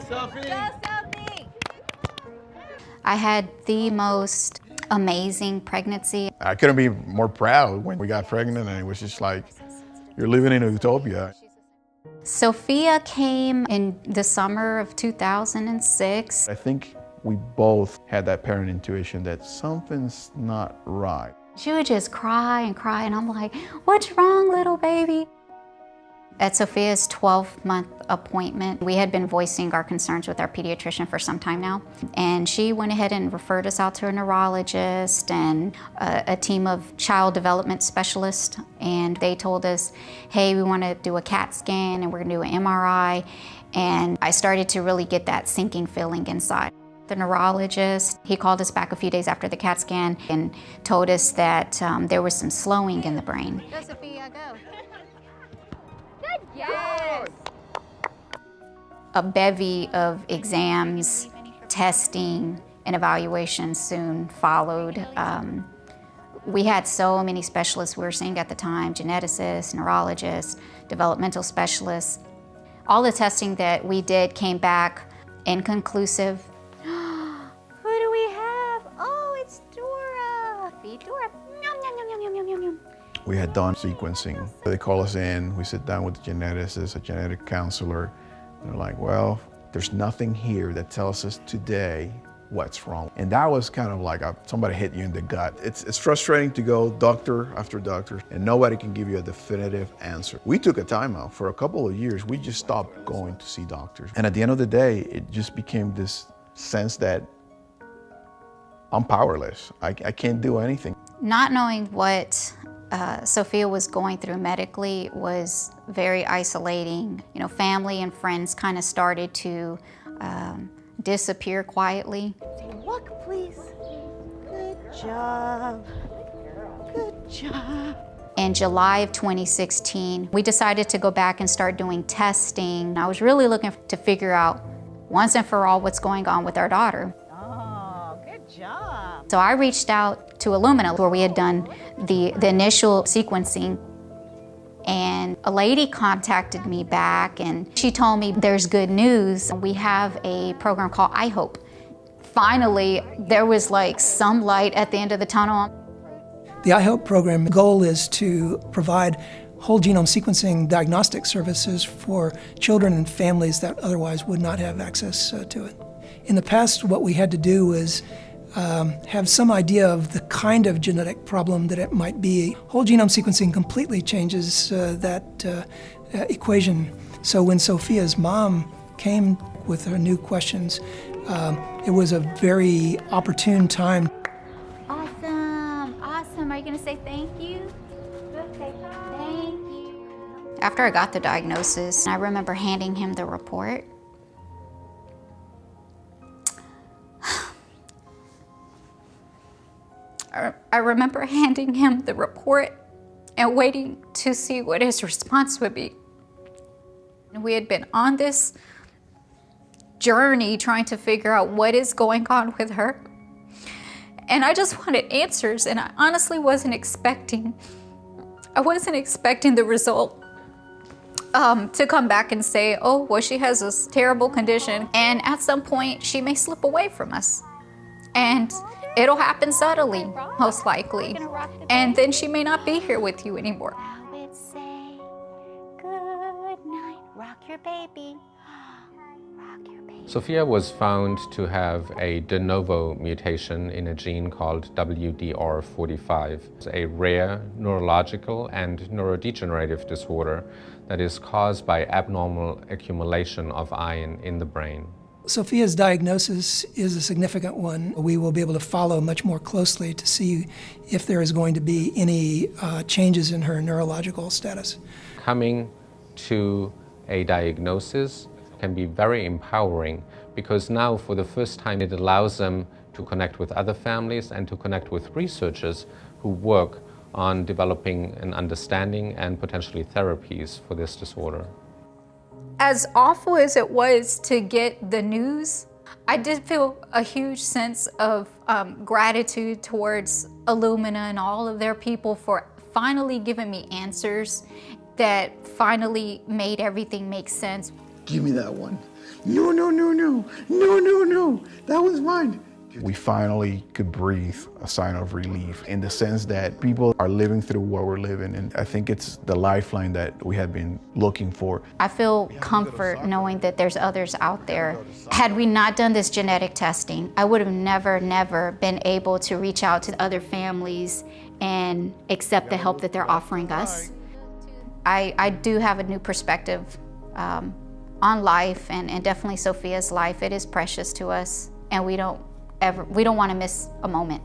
Sophie! Go, Sophie! I had the most amazing pregnancy. I couldn't be more proud when we got pregnant, and it was just like, you're living in a utopia. Sophia came in the summer of 2006. I think we both had that parent intuition that something's not right. She would just cry, and I'm like, what's wrong, little baby? At Sophia's 12-month appointment, we had been voicing our concerns with our pediatrician for some time now, and she went ahead and referred us out to a neurologist and a team of child development specialists, and they told us, hey, we want to do a CAT scan and we're going to do an MRI, and I started to really get that sinking feeling inside. The neurologist, he called us back a few days after the CAT scan and told us that there was some slowing in the brain. Go, Sophia, go. Yes! A bevy of exams, testing, and evaluations soon followed. We had so many specialists we were seeing at the time, geneticists, neurologists, developmental specialists. All the testing that we did came back inconclusive. Who do we have? Oh, it's Dora. Feed Dora. Yum, yum, yum, yum, yum, yum, yum. We had done sequencing. They call us in, we sit down with the geneticist, a genetic counselor, and they're like, well, there's nothing here that tells us today what's wrong. And that was kind of like somebody hit you in the gut. It's frustrating to go doctor after doctor, and nobody can give you a definitive answer. We took a timeout. For a couple of years, we just stopped going to see doctors. And at the end of the day, it just became this sense that I'm powerless. I can't do anything. Not knowing what Sophia was going through medically was very isolating. You know, family and friends kind of started to disappear quietly. Say, look, please. Good job. Good job. In July of 2016, we decided to go back and start doing testing. I was really looking to figure out once and for all what's going on with our daughter. Oh, good job. So I reached out to Illumina, where we had done the initial sequencing, and a lady contacted me back and she told me there's good news. We have a program called I Hope. Finally, there was like some light at the end of the tunnel. The I Hope program goal is to provide whole genome sequencing diagnostic services for children and families that otherwise would not have access to it. In the past, what we had to do was have some idea of the kind of genetic problem that it might be. Whole genome sequencing completely changes that equation. So when Sophia's mom came with her new questions, it was a very opportune time. Awesome, awesome. Are you gonna say thank you? Thank you. After I got the diagnosis, I remember handing him the report. I remember handing him the report and waiting to see what his response would be. We had been on this journey trying to figure out what is going on with her. And I just wanted answers, and I honestly wasn't expecting the result to come back and say, oh, well, she has this terrible condition, and at some point she may slip away from us. And it'll happen subtly, most likely. And then she may not be here with you anymore. I would say, good night. Rock your baby. Rock your baby. Sophia was found to have a de novo mutation in a gene called WDR45. It's a rare neurological and neurodegenerative disorder that is caused by abnormal accumulation of iron in the brain. Sophia's diagnosis is a significant one. We will be able to follow much more closely to see if there is going to be any changes in her neurological status. Coming to a diagnosis can be very empowering because now for the first time it allows them to connect with other families and to connect with researchers who work on developing an understanding and potentially therapies for this disorder. As awful as it was to get the news, I did feel a huge sense of gratitude towards Illumina and all of their people for finally giving me answers that finally made everything make sense. Give me that one. no, no, no, no, no, no, no, that was mine. We finally could breathe a sign of relief in the sense that people are living through what we're living, and I think it's the lifeline that we had been looking for. I feel comfort knowing that there's others out there. Had we not done this genetic testing, I would have never been able to reach out to other families and accept the help that they're offering us. I do have a new perspective on life, and definitely Sophia's life. It is precious to us, and we don't want to miss a moment.